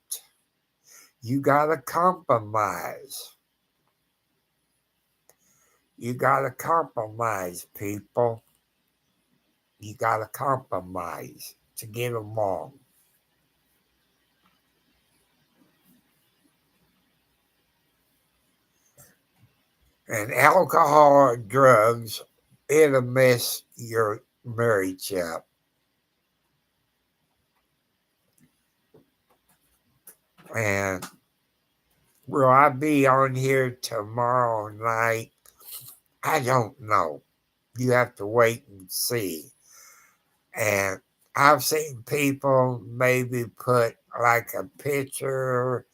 You got to compromise. You got to compromise, people. You got to compromise to get along. And alcohol or drugs, it'll mess your marriage up. And will I be on here tomorrow night? I don't know. You have to wait and see. And I've seen people maybe put like a picture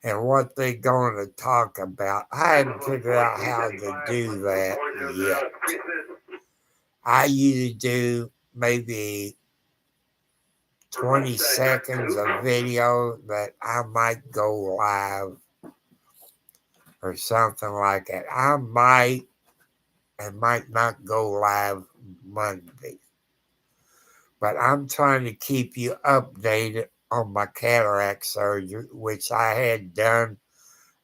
and what they're going to talk about. I haven't figured out how to do that yet. I usually do maybe 20 seconds of video that I might go live or something like that. I might and might not go live Monday. But I'm trying to keep you updated on my cataract surgery, which I had done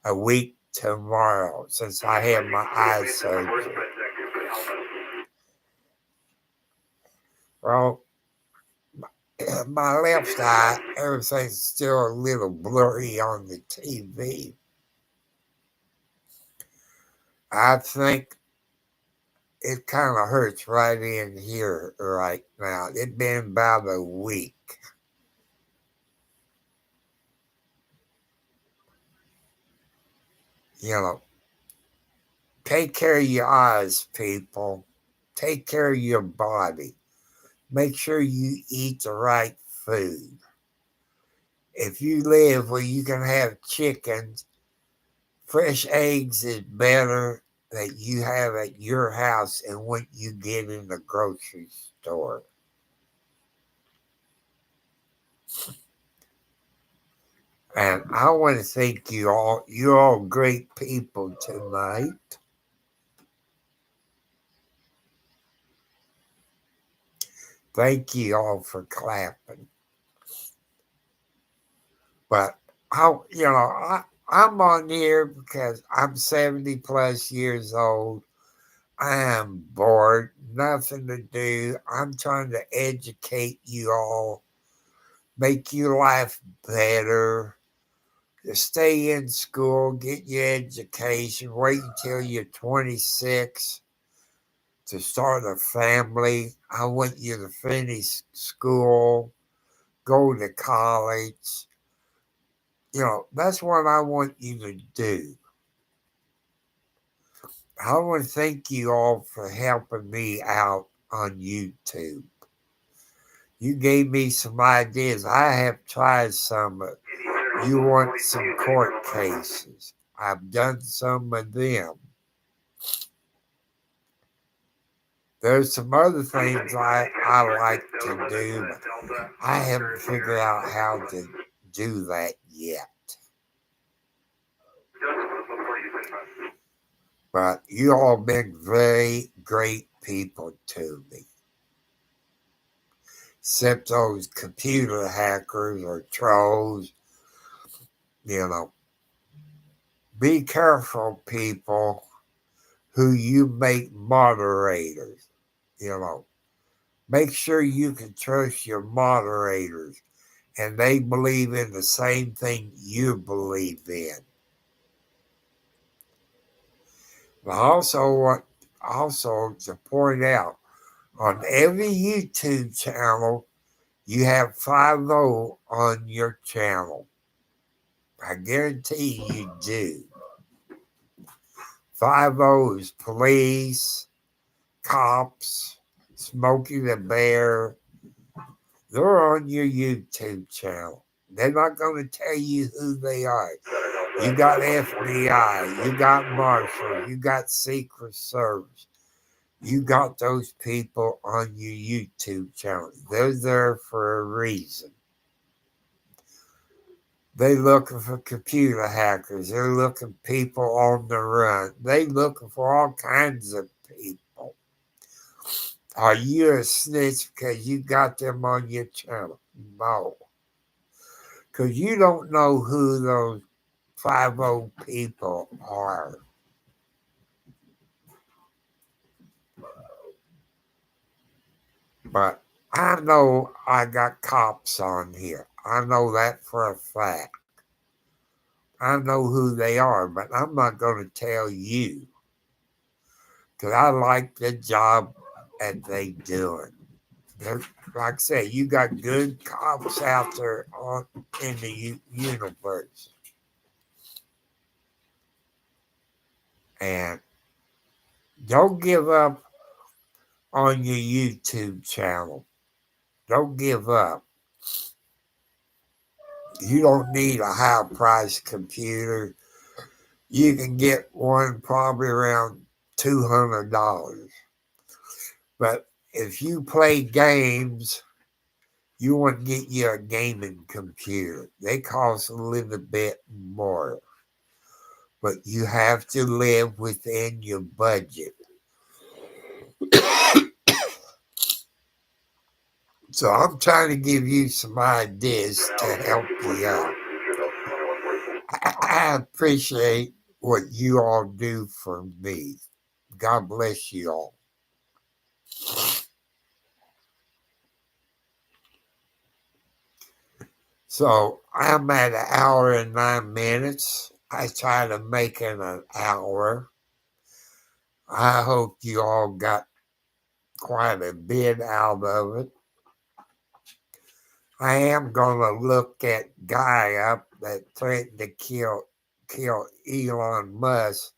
a week tomorrow since I had my eye surgery. Well, my left eye, everything's still a little blurry on the TV. I think it kind of hurts right in here right now. It's been about a week. You know, take care of your eyes, people. Take care of your body. Make sure you eat the right food. If you live where you can have chickens, fresh eggs is better that you have at your house and what you get in the grocery store. And I want to thank you all. You're all great people tonight. Thank you all for clapping. But I'm on here because I'm 70 plus years old. I am bored, nothing to do. I'm trying to educate you all, make your life better. To stay in school, get your education, wait until you're 26 to start a family. I want you to finish school, go to college. That's what I want you to do. I want to thank you all for helping me out on YouTube. You gave me some ideas. I have tried some. You want some court cases. I've done some of them. There's some other things I like to do, but I haven't figured out how to do that yet. But you all been very great people to me. Except those computer hackers or trolls. Be careful, people, who you make moderators. Make sure you can trust your moderators and they believe in the same thing you believe in. But also to point out, on every YouTube channel, you have 50 on your channel. I guarantee you do. 50 is police, cops, Smokey the Bear. They're on your YouTube channel. They're not going to tell you who they are. You got FBI, you got Marshall, you got Secret Service. You got those people on your YouTube channel. They're there for a reason. They're looking for computer hackers. They're looking for people on the run. They're looking for all kinds of people. Are you a snitch because you got them on your channel? No. Because you don't know who those 50 people are. But I know I got cops on here. I know that for a fact. I know who they are, but I'm not going to tell you. Because I like the job that they doing. Like I said, you got good cops out there in the universe. And don't give up on your YouTube channel. Don't give up. You don't need a high-priced computer. You can get one probably around $200. But if you play games, you want to get you a gaming computer. They cost a little bit more. But you have to live within your budget. So I'm trying to give you some ideas to help you out. I appreciate what you all do for me. God bless you all. So I'm at 1 hour and 9 minutes. I try to make it an hour. I hope you all got quite a bit out of it. I am going to look at guy up that threatened to kill Elon Musk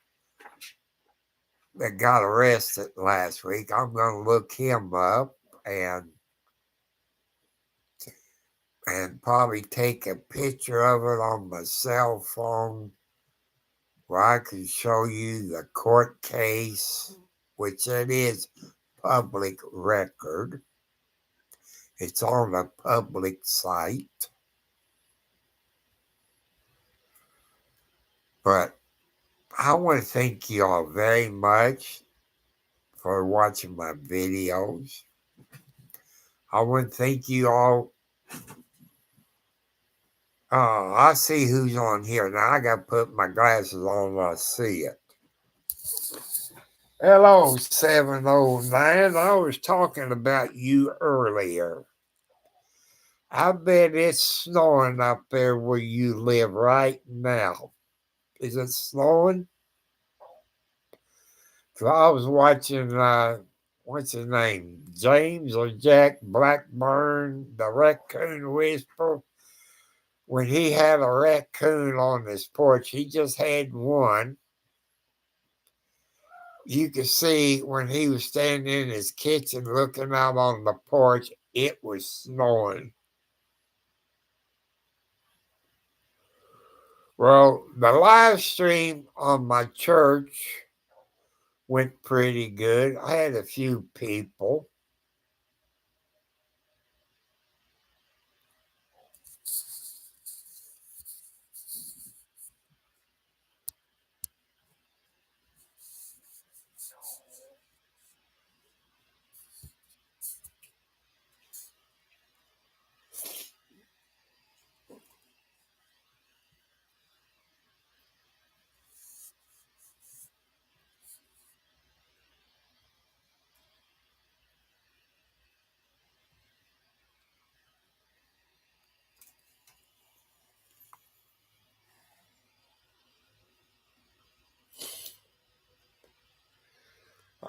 that got arrested last week. I'm going to look him up and probably take a picture of it on my cell phone where I can show you the court case, which it is public record. It's on a public site. But I want to thank you all very much for watching my videos. I want to thank you all. I see who's on here. Now I got to put my glasses on when I see it. Hello, 709. I was talking about you earlier. I bet it's snowing up there where you live right now. Is it snowing? So I was watching, what's his name? James or Jack Blackburn, the Raccoon Whisperer. When he had a raccoon on his porch, he just had one. You could see when he was standing in his kitchen looking out on the porch, it was snowing. Well, the live stream on my church went pretty good. I had a few people.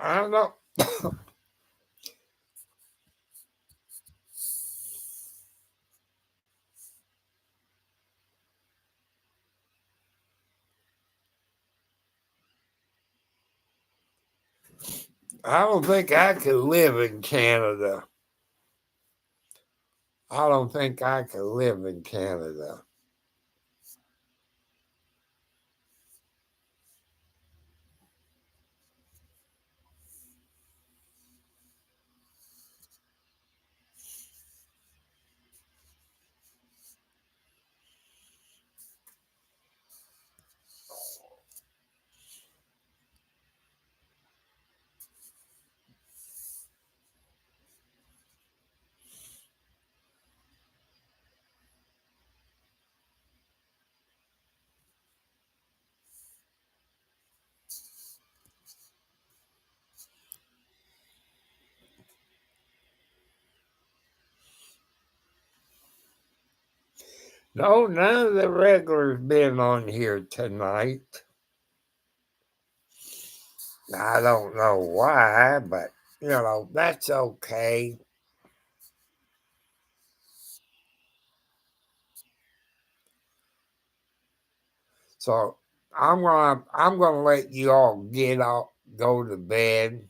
I don't know. I don't think I could live in Canada. I don't think I could live in Canada. No, none of the regulars been on here tonight. I don't know why, but that's okay. So I'm gonna let you all get out, go to bed.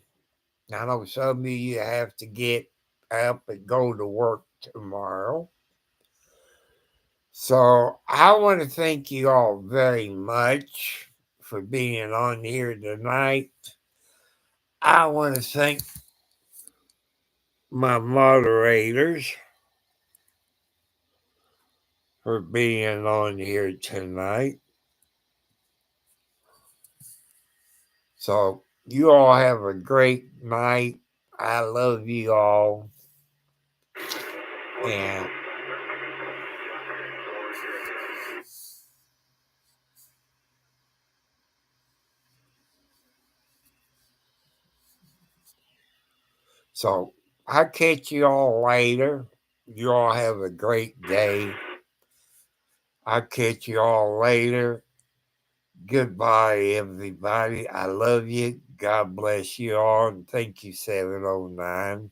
I know some of you have to get up and go to work tomorrow. So I want to thank you all very much for being on here tonight. I want to thank my moderators for being on here tonight. So you all have a great night. I love you all. And So I'll catch you all later. You all have a great day. I'll catch you all later. Goodbye, everybody. I love you. God bless you all. And thank you, 709.